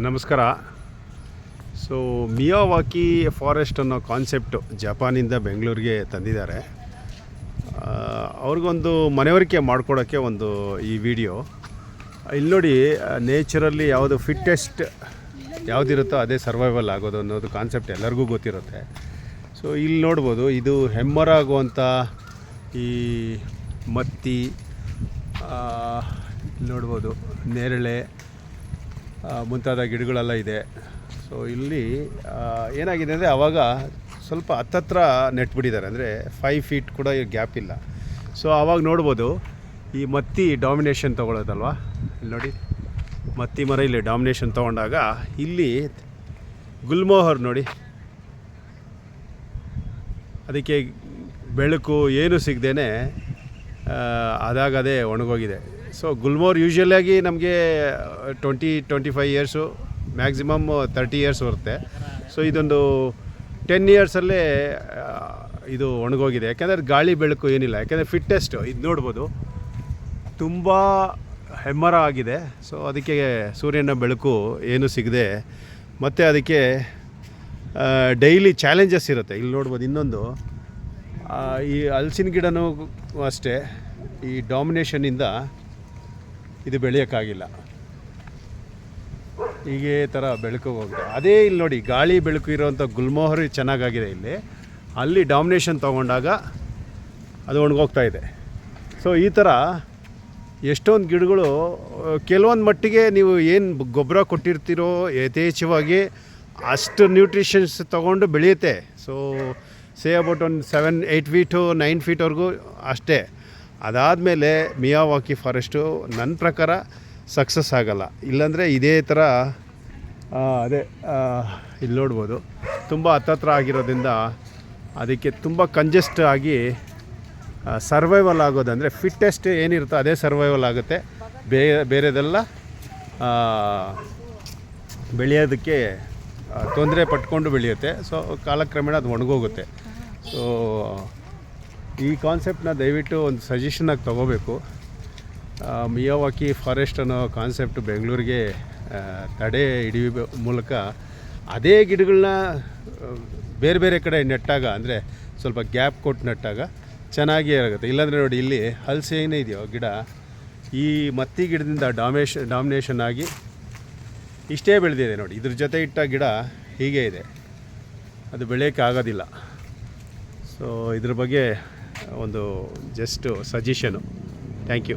ನಮಸ್ಕಾರ. So Miyawaki forest ಅನ್ನೋ concept ಜಪಾನಿಂದ ಬೆಂಗಳೂರಿಗೆ ತಂದಿದ್ದಾರೆ. ಅವ್ರಿಗೊಂದು ಮನವರಿಕೆ ಮಾಡಿಕೊಡೋಕ್ಕೆ ಒಂದು ಈ ವಿಡಿಯೋ. ಇಲ್ಲಿ ನೋಡಿ, ನೇಚರಲ್ಲಿ ಯಾವುದು ಫಿಟ್ಟೆಸ್ಟ್ ಯಾವುದಿರುತ್ತೋ ಅದೇ ಸರ್ವೈವಲ್ ಆಗೋದು ಅನ್ನೋದು ಕಾನ್ಸೆಪ್ಟ್ ಎಲ್ಲರಿಗೂ ಗೊತ್ತಿರುತ್ತೆ. ಸೊ ಇಲ್ಲಿ ನೋಡ್ಬೋದು, ಇದು ಹೆಮ್ಮರಾಗುವಂಥ ಈ ಮತ್ತಿ ನೋಡ್ಬೋದು, ನೇರಳೆ ಮುಂತಾದ ಗಿಡಗಳೆಲ್ಲ ಇದೆ. ಸೊ ಇಲ್ಲಿ ಏನಾಗಿದೆ ಅಂದರೆ, ಆವಾಗ ಸ್ವಲ್ಪ ಹತ್ತತ್ರ ನೆಟ್ಬಿಟ್ಟಿದ್ದಾರೆ, ಅಂದರೆ 5 ಫೀಟ್ ಕೂಡ ಗ್ಯಾಪ್ ಇಲ್ಲ. ಸೊ ಆವಾಗ ನೋಡ್ಬೋದು ಈ ಮತ್ತಿ ಡಾಮಿನೇಷನ್ ತೊಗೊಳ್ಳೋದಲ್ವ. ಇಲ್ಲಿ ನೋಡಿ, ಮತ್ತಿ ಮರ ಇಲ್ಲಿ ಡಾಮಿನೇಷನ್ ತೊಗೊಂಡಾಗ ಇಲ್ಲಿ ಗುಲ್ಮೋಹರ್ ನೋಡಿ, ಅದಕ್ಕೆ ಬೆಳಕು ಏನು ಸಿಗದೇನೆ ಅದಾಗದೇ ಒಣಗೋಗಿದೆ. ಸೊ ಗುಲ್ಮೋಹರ್ ಯೂಶ್ವಲಾಗಿ ನಮಗೆ 20-25 ಇಯರ್ಸು, ಮ್ಯಾಕ್ಸಿಮಮ್ 30 ಇಯರ್ಸ್ ಬರುತ್ತೆ. ಸೊ ಇದೊಂದು 10 ಇಯರ್ಸಲ್ಲೇ ಇದು ಒಣಗೋಗಿದೆ. ಯಾಕೆಂದರೆ ಗಾಳಿ ಬೆಳಕು ಏನಿಲ್ಲ. ಯಾಕೆಂದರೆ ಫಿಟ್ಟೆಸ್ಟು ಇದು ನೋಡ್ಬೋದು, ತುಂಬ ಹೆಮ್ಮರ ಆಗಿದೆ. ಸೊ ಅದಕ್ಕೆ ಸೂರ್ಯನ ಬೆಳಕು ಏನು ಸಿಗದೆ, ಮತ್ತು ಅದಕ್ಕೆ ಡೈಲಿ ಚಾಲೆಂಜಸ್ ಇರುತ್ತೆ. ಇಲ್ಲಿ ನೋಡ್ಬೋದು, ಇನ್ನೊಂದು ಈ ಹಲಸಿನ ಗಿಡನೂ ಅಷ್ಟೇ, ಈ ಡಾಮಿನೇಷನ್ನಿಂದ ಇದು ಬೆಳೆಯೋಕ್ಕಾಗಿಲ್ಲ. ಹೀಗೆ ಥರ ಬೆಳಕು ಹೋಗಿದೆ. ಅದೇ ಇಲ್ಲಿ ನೋಡಿ, ಗಾಳಿ ಬೆಳಕು ಇರೋವಂಥ ಗುಲ್ಮೋಹರ್ ಚೆನ್ನಾಗಾಗಿದೆ. ಇಲ್ಲಿ ಅಲ್ಲಿ ಡಾಮಿನೇಷನ್ ತೊಗೊಂಡಾಗ ಅದು ಒಣಗೋಗ್ತಾ ಇದೆ. ಸೊ ಈ ಥರ ಎಷ್ಟೊಂದು ಗಿಡಗಳು ಕೆಲವೊಂದು ಮಟ್ಟಿಗೆ ನೀವು ಏನು ಗೊಬ್ಬರ ಕೊಟ್ಟಿರ್ತೀರೋ ಯಥೇಚ್ಛವಾಗಿ ಅಷ್ಟು ನ್ಯೂಟ್ರಿಷನ್ಸ್ ತೊಗೊಂಡು ಬೆಳೆಯುತ್ತೆ. ಸೊ ಅಬೌಟ್ ಒಂದು 7-8 ಫೀಟು 9 ಫೀಟ್ವರೆಗೂ ಅಷ್ಟೇ. ಅದಾದಮೇಲೆ ಮಿಯಾವಾಕಿ ಫಾರೆಸ್ಟು ನನ್ನ ಪ್ರಕಾರ ಸಕ್ಸಸ್ ಆಗೋಲ್ಲ. ಇಲ್ಲಾಂದರೆ ಇದೇ ಥರ ಅದೇ ಇಲ್ಲಿ ನೋಡ್ಬೋದು, ತುಂಬ ಹತ್ತತ್ರ ಆಗಿರೋದ್ರಿಂದ ಅದಕ್ಕೆ ತುಂಬ ಕಂಜೆಸ್ಟ್ ಆಗಿ ಸರ್ವೈವಲ್ ಆಗೋದಂದರೆ ಫಿಟ್ಟೆಸ್ಟ್ ಏನಿರುತ್ತೋ ಅದೇ ಸರ್ವೈವಲ್ ಆಗುತ್ತೆ. ಬೇರೆದೆಲ್ಲ ಬೆಳೆಯೋದಕ್ಕೆ ತೊಂದರೆ ಪಟ್ಕೊಂಡು ಬೆಳೆಯುತ್ತೆ. ಸೊ ಕಾಲಕ್ರಮೇಣ ಅದು ಒಣಗೋಗುತ್ತೆ. ಸೊ ಈ ಕಾನ್ಸೆಪ್ಟನ್ನ ದಯವಿಟ್ಟು ಒಂದು ಸಜೆಷನ್ನಾಗಿ ತೊಗೋಬೇಕು. ಮಿಯಾವಾಕಿ ಫಾರೆಸ್ಟ್ ಅನ್ನೋ ಕಾನ್ಸೆಪ್ಟು ಬೆಂಗಳೂರಿಗೆ ತಡೆ ಹಿಡಿಯೋ ಮೂಲಕ ಅದೇ ಗಿಡಗಳನ್ನ ಬೇರೆ ಬೇರೆ ಕಡೆ ನೆಟ್ಟಾಗ, ಅಂದರೆ ಸ್ವಲ್ಪ ಗ್ಯಾಪ್ ಕೊಟ್ಟು ನೆಟ್ಟಾಗ ಚೆನ್ನಾಗೇ ಆಗುತ್ತೆ. ಇಲ್ಲಾಂದರೆ ನೋಡಿ, ಇಲ್ಲಿ ಹಲಸೆ ಏನೇ ಇದೆಯೋ ಗಿಡ, ಈ ಮತ್ತಿ ಗಿಡದಿಂದ ಡಾಮಿನೇಷನ್ ಆಗಿ ಇಷ್ಟೇ ಬೆಳೆದಿದೆ ನೋಡಿ. ಇದ್ರ ಜೊತೆ ಇಟ್ಟ ಗಿಡ ಹೀಗೆ ಇದೆ, ಅದು ಬೆಳೆಯೋಕ್ಕೆ ಆಗೋದಿಲ್ಲ. ಸೊ ಇದ್ರ ಬಗ್ಗೆ ಒಂದು ಜಸ್ಟ್ ಸಜೆಷನು. Thank you.